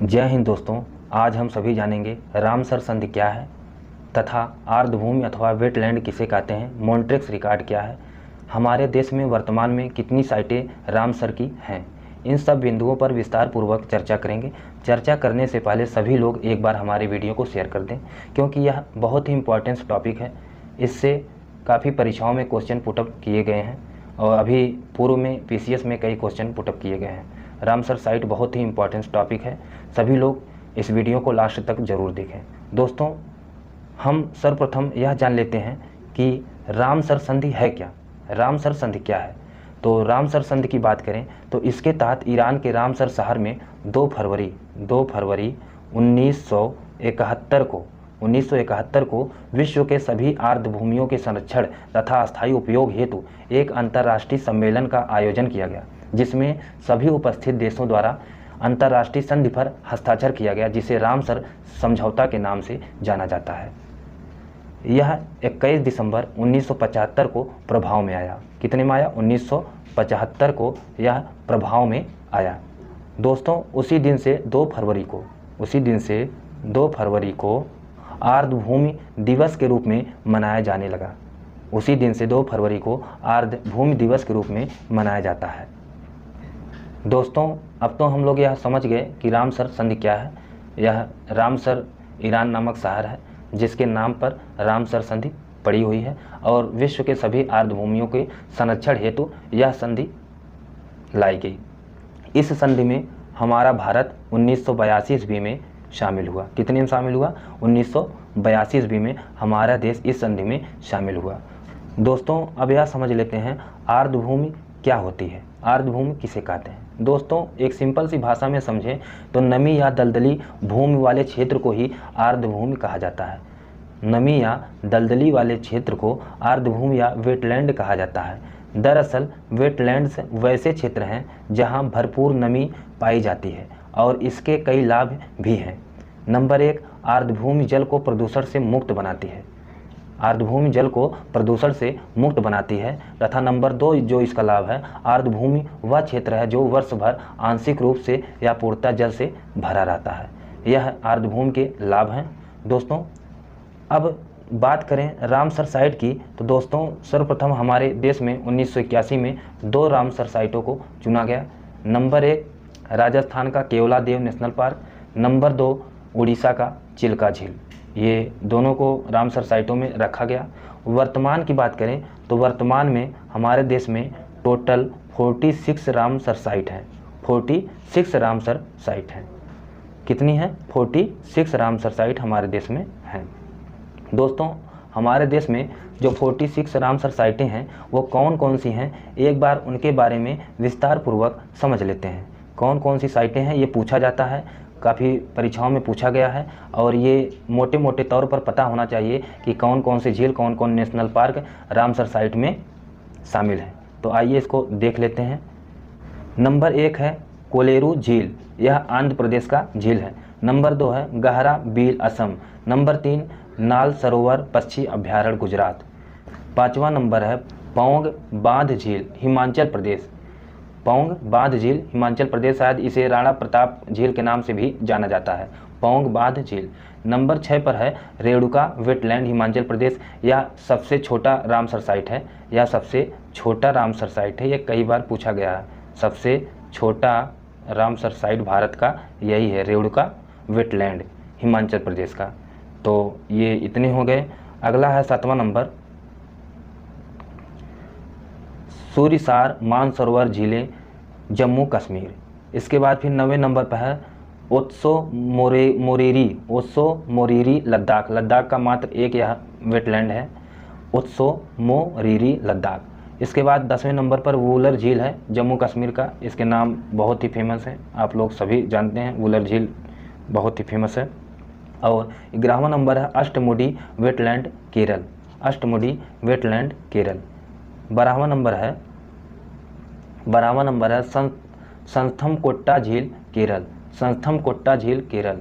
जय हिंद दोस्तों। आज हम सभी जानेंगे रामसर संधि क्या है तथा आर्द्रभूमि अथवा वेटलैंड किसे कहते हैं, मॉन्ट्रेक्स रिकॉर्ड क्या है, हमारे देश में वर्तमान में कितनी साइटें रामसर की हैं। इन सब बिंदुओं पर विस्तार पूर्वक चर्चा करेंगे। चर्चा करने से पहले सभी लोग एक बार हमारे वीडियो को शेयर कर दें, क्योंकि यह बहुत ही इम्पोर्टेंट टॉपिक है। इससे काफ़ी परीक्षाओं में क्वेश्चन पुटअप किए गए हैं और अभी पूर्व में पीसीएस में कई क्वेश्चन पुटअप किए गए हैं। रामसर साइट बहुत ही इम्पोर्टेंट टॉपिक है, सभी लोग इस वीडियो को लास्ट तक ज़रूर देखें। दोस्तों, हम सर्वप्रथम यह जान लेते हैं कि रामसर संधि है क्या। रामसर संधि क्या है? तो रामसर संधि की बात करें तो इसके तहत ईरान के रामसर शहर में 2 फरवरी 1971 को विश्व के सभी आर्द्रभूमियों के संरक्षण तथा अस्थायी उपयोग हेतु एक अंतर्राष्ट्रीय सम्मेलन का आयोजन किया गया, जिसमें सभी उपस्थित देशों द्वारा अंतर्राष्ट्रीय संधि पर हस्ताक्षर किया गया, जिसे रामसर समझौता के नाम से जाना जाता है। यह 21 दिसंबर 1975 को प्रभाव में आया। कितने में आया? 1975 को यह प्रभाव में आया। दोस्तों, उसी दिन से 2 फरवरी को आर्द्रभूमि दिवस के रूप में मनाया जाने लगा। उसी दिन से 2 फरवरी को आर्द्रभूमि दिवस के रूप में मनाया जाता है। दोस्तों, अब तो हम लोग यह समझ गए कि रामसर संधि क्या है। यह रामसर ईरान नामक शहर है, जिसके नाम पर रामसर संधि पड़ी हुई है और विश्व के सभी आर्द्रभूमियों के संरक्षण हेतु यह संधि लाई गई। इस संधि में हमारा भारत 1982 ईस्वी में शामिल हुआ। कितने में शामिल हुआ? 1982 ईस्वी में हमारा देश इस संधि में शामिल हुआ। दोस्तों, अब यह समझ लेते हैं आर्द्रभूमि क्या होती है, आर्द्रभूमि किसे कहते हैं। दोस्तों, एक सिंपल सी भाषा में समझें तो नमी या दलदली भूमि वाले क्षेत्र को ही आर्द्रभूमि कहा जाता है। नमी या दलदली वाले क्षेत्र को आर्द्रभूमि या वेटलैंड कहा जाता है। दरअसल वेटलैंड्स वैसे क्षेत्र हैं जहां भरपूर नमी पाई जाती है और इसके कई लाभ भी हैं। नंबर 1, आर्द्रभूमि जल को प्रदूषण से मुक्त बनाती है। आर्द्रभूमि जल को प्रदूषण से मुक्त बनाती है। तथा नंबर 2 जो इसका लाभ है, आर्द्रभूमि वह क्षेत्र है जो वर्ष भर आंशिक रूप से या पूर्णतः जल से भरा रहता है। यह आर्द्रभूमि के लाभ हैं। दोस्तों, अब बात करें रामसर साइट की तो दोस्तों, सर्वप्रथम हमारे देश में 1981 में 2 रामसर साइटों को चुना गया। नंबर 1 राजस्थान का Keoladeo national park, number 2 Orissa का चिल्का झील। ये दोनों को रामसर साइटों में रखा गया। वर्तमान की बात करें तो वर्तमान में हमारे देश में टोटल 46 रामसर साइट हैं। 46 रामसर साइट हैं। कितनी है? 46 रामसर साइट हमारे देश में हैं। दोस्तों, हमारे देश में जो 46 रामसर साइटें हैं वो कौन कौन सी हैं, एक बार उनके बारे में विस्तार पूर्वक समझ लेते हैं। कौन कौन सी साइटें हैं ये पूछा जाता है, काफ़ी परीक्षाओं में पूछा गया है और ये मोटे मोटे तौर पर पता होना चाहिए कि कौन कौन से झील, कौन कौन नेशनल पार्क रामसर साइट में शामिल है। तो आइए इसको देख लेते हैं। नंबर 1 है कोलेरू झील, यह आंध्र प्रदेश का झील है। नंबर 2 है गहरा बील, असम। नंबर 3 नाल सरोवर, पक्षी अभ्यारण्य, गुजरात। 5वां नंबर है पौंग बांध झील, हिमाचल प्रदेश। पौंग बांध झील हिमाचल प्रदेश, शायद इसे राणा प्रताप झील के नाम से भी जाना जाता है, पौंग बांध झील। नंबर 6 पर है रेणुका वेटलैंड, हिमाचल प्रदेश। यह सबसे छोटा रामसर साइट है। यह सबसे छोटा रामसर साइट है, यह कई बार पूछा गया है। सबसे छोटा रामसर साइट भारत का यही है, रेणुका वेटलैंड, हिमाचल प्रदेश का। तो ये इतने हो गए। अगला है 7वां नंबर सूरीसार मानसरोवर झीलें, जम्मू कश्मीर। इसके बाद फिर 9वें नंबर पर है ओत्सो मोरीरी, लद्दाख। लद्दाख का मात्र एक यह वेटलैंड है, ओत्सो मोरीरी, लद्दाख। इसके बाद 10वें नंबर पर वुलर झील है, जम्मू कश्मीर का। इसके नाम बहुत ही फेमस है, आप लोग सभी जानते हैं, वुलर झील बहुत ही फेमस है। और 11वां नंबर है अष्टमुडी वेटलैंड, केरल। अष्टमुडी वेटलैंड, केरल। 12वां नंबर है संथमकोट्टा झील, केरल। संथमकोट्टा झील, केरल।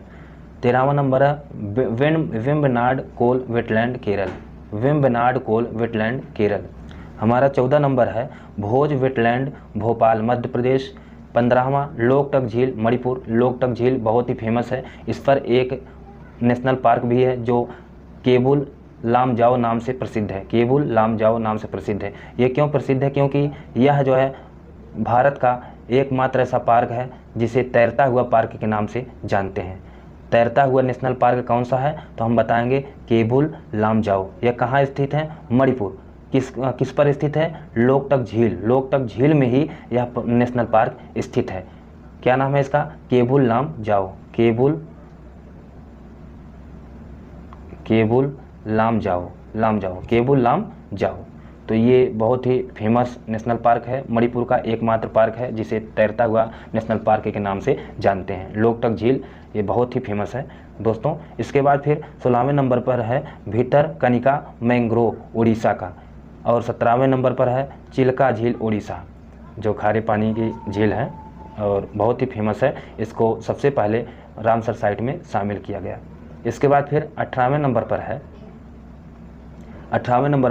13वां नंबर है वेम्बनाड कोल वेटलैंड, केरल। वेम्बनाड कोल वेटलैंड, केरल। हमारा 14 नंबर है भोज वेटलैंड, भोपाल, मध्य प्रदेश। 15वां लोकटक झील मणिपुर। लोकटक झील बहुत ही फेमस है, इस पर एक नेशनल पार्क भी है जो केबुल लामजाओ नाम से प्रसिद्ध है। केबुल लामजाओ नाम से प्रसिद्ध है। ये क्यों प्रसिद्ध है? क्योंकि यह जो है भारत का एकमात्र ऐसा पार्क है जिसे तैरता हुआ पार्क के नाम से जानते हैं। तैरता हुआ नेशनल पार्क कौन सा है? तो हम बताएंगे केबुल लामजाओ। यह कहाँ स्थित है? मणिपुर। किस पर स्थित है? लोकटक झील। लोकटक झील में ही यह नेशनल पार्क स्थित है। क्या नाम है इसका? केबुल लामजाओ। केबुल लामजाओ, केबुल लामजाओ। तो ये बहुत ही फेमस नेशनल पार्क है, मणिपुर का एकमात्र पार्क है जिसे तैरता हुआ नेशनल पार्क के नाम से जानते हैं। लोकटक झील ये बहुत ही फेमस है दोस्तों। इसके बाद फिर 16वें नंबर पर है भितरकनिका मैंग्रोव उड़ीसा का, और 17वें नंबर पर है चिल्का झील उड़ीसा, जो खारे पानी की झील है और बहुत ही फेमस है। इसको सबसे पहले रामसर साइट में शामिल किया गया। इसके बाद फिर 18वें नंबर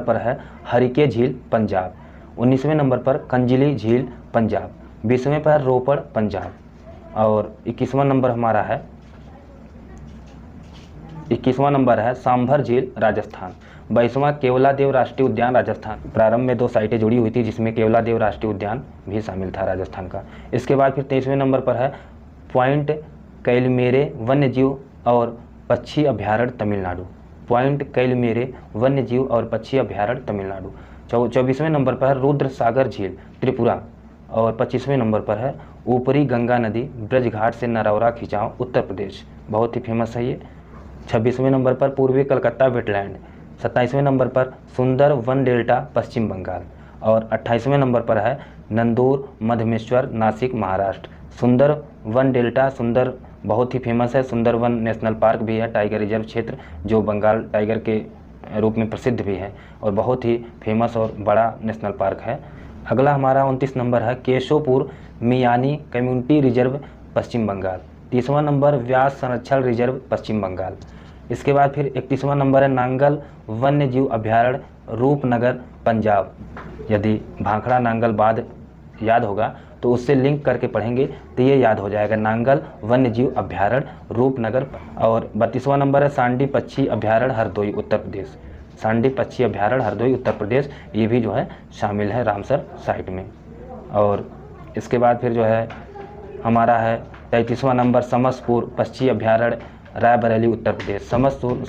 पर है हरिके झील पंजाब। 19वें नंबर पर कंजिली झील पंजाब। 20वें पर रोपड़ पंजाब। और 21वां नंबर है सांभर झील राजस्थान। 22वां केवलादेव राष्ट्रीय उद्यान राजस्थान। प्रारंभ में 2 साइटें जुड़ी हुई थी जिसमें केवलादेव राष्ट्रीय उद्यान भी शामिल था राजस्थान का। इसके बाद फिर 23वें नंबर पर है पॉइंट कैलमेरे वन्यजीव और पक्षी अभ्यारण्य तमिलनाडु। पॉइंट कैलमेरे वन्यजीव और पक्षी अभ्यारण्य तमिलनाडु। 24वें नंबर पर है रुद्र सागर झील त्रिपुरा। और 25वें नंबर पर है ऊपरी गंगा नदी ब्रजघाट से नरौरा खिंचाव उत्तर प्रदेश। बहुत ही फेमस है ये। 26वें नंबर पर पूर्वी कलकत्ता वेटलैंड। 27वें नंबर पर सुंदर वन डेल्टा पश्चिम बंगाल। और 28वें नंबर पर है नंदूर मधमेश्वर नासिक महाराष्ट्र। सुंदर वन डेल्टा सुंदर बहुत ही फेमस है। सुंदरवन नेशनल पार्क भी है, टाइगर रिजर्व क्षेत्र, जो बंगाल टाइगर के रूप में प्रसिद्ध भी है और बहुत ही फेमस और बड़ा नेशनल पार्क है। अगला हमारा 29 नंबर है केशोपुर मियानी कम्युनिटी रिजर्व पश्चिम बंगाल। 30वां नंबर व्यास संरक्षण रिजर्व पश्चिम बंगाल। इसके बाद फिर 31वां नंबर है नांगल वन्यजीव अभ्यारण्य रूपनगर पंजाब। यदि भाखड़ा नांगल बाद याद होगा तो उससे लिंक करके पढ़ेंगे तो ये याद हो जाएगा, नांगल वन्यजीव अभ्यारण्य रूपनगर। और 32वां नंबर है सांडी पक्षी अभ्यारण्य हरदोई उत्तर प्रदेश। सांडी पक्षी अभ्यारण्य हरदोई उत्तर प्रदेश, ये भी जो है शामिल है रामसर साइट में। और इसके बाद फिर जो है हमारा है 33वां नंबर समसपुर पक्षी अभ्यारण्य रायबरेली उत्तर प्रदेश।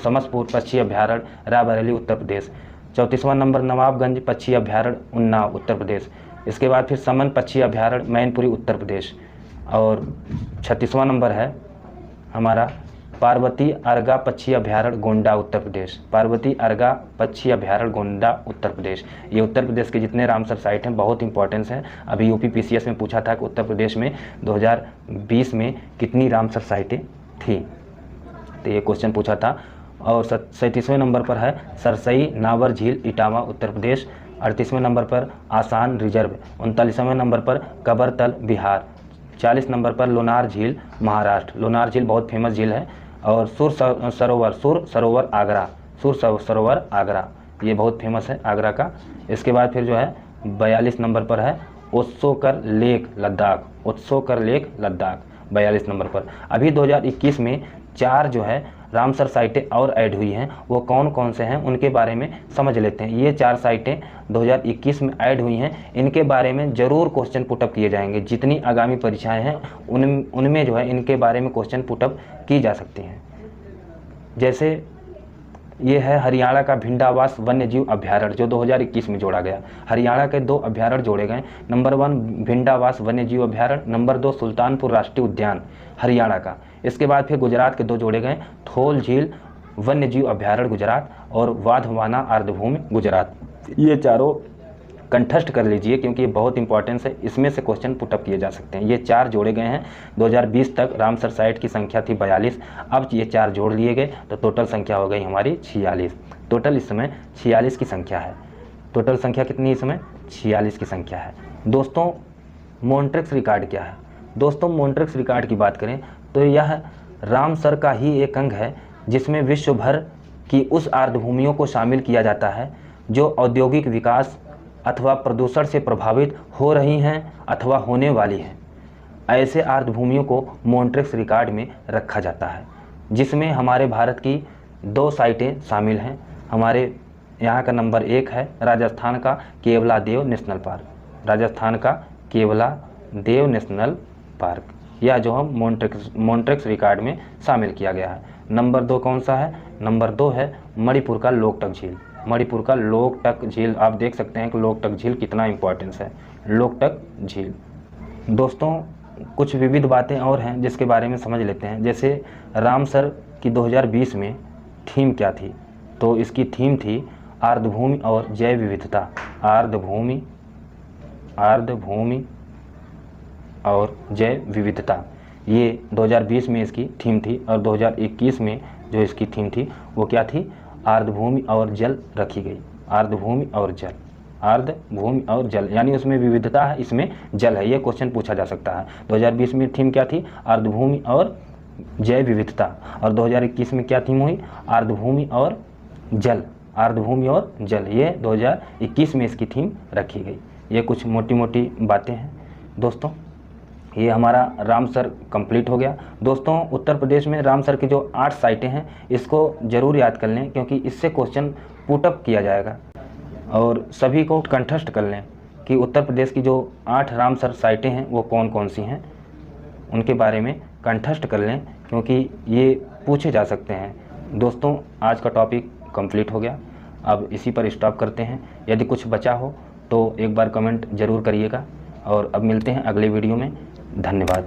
समसपुर पक्षी अभ्यारण्य रायबरेली उत्तर प्रदेश। 34वां नंबर नवाबगंज पक्षी अभ्यारण्य उन्नाव उत्तर प्रदेश। इसके बाद फिर समन पक्षी अभ्यारण्य मैनपुरी उत्तर प्रदेश। और 36वां नंबर है हमारा पार्वती अर्गा पक्षी अभ्यारण्य गोंडा उत्तर प्रदेश। पार्वती अर्गा पक्षी अभ्यारण्य गोंडा उत्तर प्रदेश। ये उत्तर प्रदेश के जितने रामसर साइट हैं बहुत इंपॉर्टेंस है। अभी यूपी पीसीएस में पूछा था कि उत्तर प्रदेश में 2020 में कितनी रामसर साइटें थी, तो ये क्वेश्चन पूछा था। और 37वें नंबर पर है सरसई नावर झील इटावा उत्तर प्रदेश। 38वें नंबर पर आसान रिजर्व। 39वें नंबर पर कबरतल बिहार। 40 नंबर पर लोनार झील महाराष्ट्र। लोनार झील बहुत फेमस झील है। और सुर सरोवर आगरा, ये बहुत फेमस है आगरा का। इसके बाद फिर जो है 42 नंबर पर है उत्सोकर लेक लद्दाख। उत्सोकर लेक लद्दाख 42 नंबर पर। अभी 2021 में 4 जो है रामसर साइटें और ऐड हुई हैं, वो कौन कौन से हैं उनके बारे में समझ लेते हैं। ये 4 साइटें 2021 में ऐड हुई हैं, इनके बारे में ज़रूर क्वेश्चन पुटअप किए जाएंगे। जितनी आगामी परीक्षाएं हैं उनमें जो है इनके बारे में क्वेश्चन पुटअप की जा सकती हैं। जैसे ये है हरियाणा का भिंडावास वन्यजीव अभ्यारण्य जो 2021 में जोड़ा गया। हरियाणा के 2 अभ्यारण्य जोड़े गए, नंबर 1 भिंडावास वन्यजीव अभ्यारण्य, नंबर 2 सुल्तानपुर राष्ट्रीय उद्यान हरियाणा का। इसके बाद फिर गुजरात के 2 जोड़े गए, थोल झील वन्यजीव अभ्यारण्य गुजरात और वाधवाना आर्द्रभूमि गुजरात। ये चारों कंठस्थ कर लीजिए क्योंकि ये बहुत इंपॉर्टेंस है, इसमें से क्वेश्चन पुटअप किए जा सकते हैं। ये 4 जोड़े गए हैं। 2020 तक रामसर साइट की संख्या थी 42, अब ये 4 जोड़ लिए गए तो टोटल संख्या हो गई हमारी 46। टोटल इस समय 46 की संख्या है। टोटल संख्या कितनी इस समय? 46 की संख्या है। दोस्तों मॉन्ट्रिक्स रिकॉर्ड क्या है? दोस्तों मॉन्ट्रिक्स रिकॉर्ड की बात करें तो यह रामसर का ही एक अंग है जिसमें विश्व भर की उस आर्द्रभूमियों को शामिल किया जाता है जो औद्योगिक विकास अथवा प्रदूषण से प्रभावित हो रही हैं अथवा होने वाली हैं। ऐसे आर्द्रभूमियों को मॉन्ट्रेक्स रिकॉर्ड में रखा जाता है, जिसमें हमारे भारत की 2 साइटें शामिल हैं। हमारे यहाँ का नंबर 1 है राजस्थान का केवलादेव नेशनल पार्क। राजस्थान का केवलादेव नेशनल पार्क, यह जो हम मॉन्ट्रेक्स रिकॉर्ड में शामिल किया गया है। नंबर 2 कौन सा है? नंबर 2 है मणिपुर का लोकटक झील। मणिपुर का लोकटक झील, आप देख सकते हैं कि लोकटक झील कितना इंपॉर्टेंस है, लोकटक झील। दोस्तों कुछ विविध बातें और हैं जिसके बारे में समझ लेते हैं। जैसे रामसर की 2020 में थीम क्या थी? तो इसकी थीम थी आर्द्रभूमि और जैव विविधता। आर्द्रभूमि और जैव विविधता, ये 2020 में इसकी थीम थी। और 2021 में जो इसकी थीम थी वो क्या थी? आर्द्रभूमि और जल रखी गई। आर्द्रभूमि और जल, आर्द्रभूमि और जल, यानी उसमें विविधता है, इसमें जल है। ये क्वेश्चन पूछा जा सकता है। 2020 में थीम क्या थी? आर्द्रभूमि और जैव विविधता। और 2021 में क्या थीम हुई? आर्द्रभूमि और जल। आर्द्रभूमि और जल, ये 2021 में इसकी थीम रखी गई। ये कुछ मोटी मोटी बातें हैं दोस्तों। ये हमारा रामसर कंप्लीट हो गया। दोस्तों उत्तर प्रदेश में रामसर की जो 8 साइटें हैं, इसको ज़रूर याद कर लें, क्योंकि इससे क्वेश्चन पुटअप किया जाएगा। और सभी को कंठस्थ कर लें कि उत्तर प्रदेश की जो 8 रामसर साइटें हैं वो कौन कौन सी हैं, उनके बारे में कंठस्थ कर लें, क्योंकि ये पूछे जा सकते हैं। दोस्तों आज का टॉपिक कंप्लीट हो गया, अब इसी पर स्टॉप करते हैं। यदि कुछ बचा हो तो एक बार कमेंट ज़रूर करिएगा, और अब मिलते हैं अगले वीडियो में। धन्यवाद।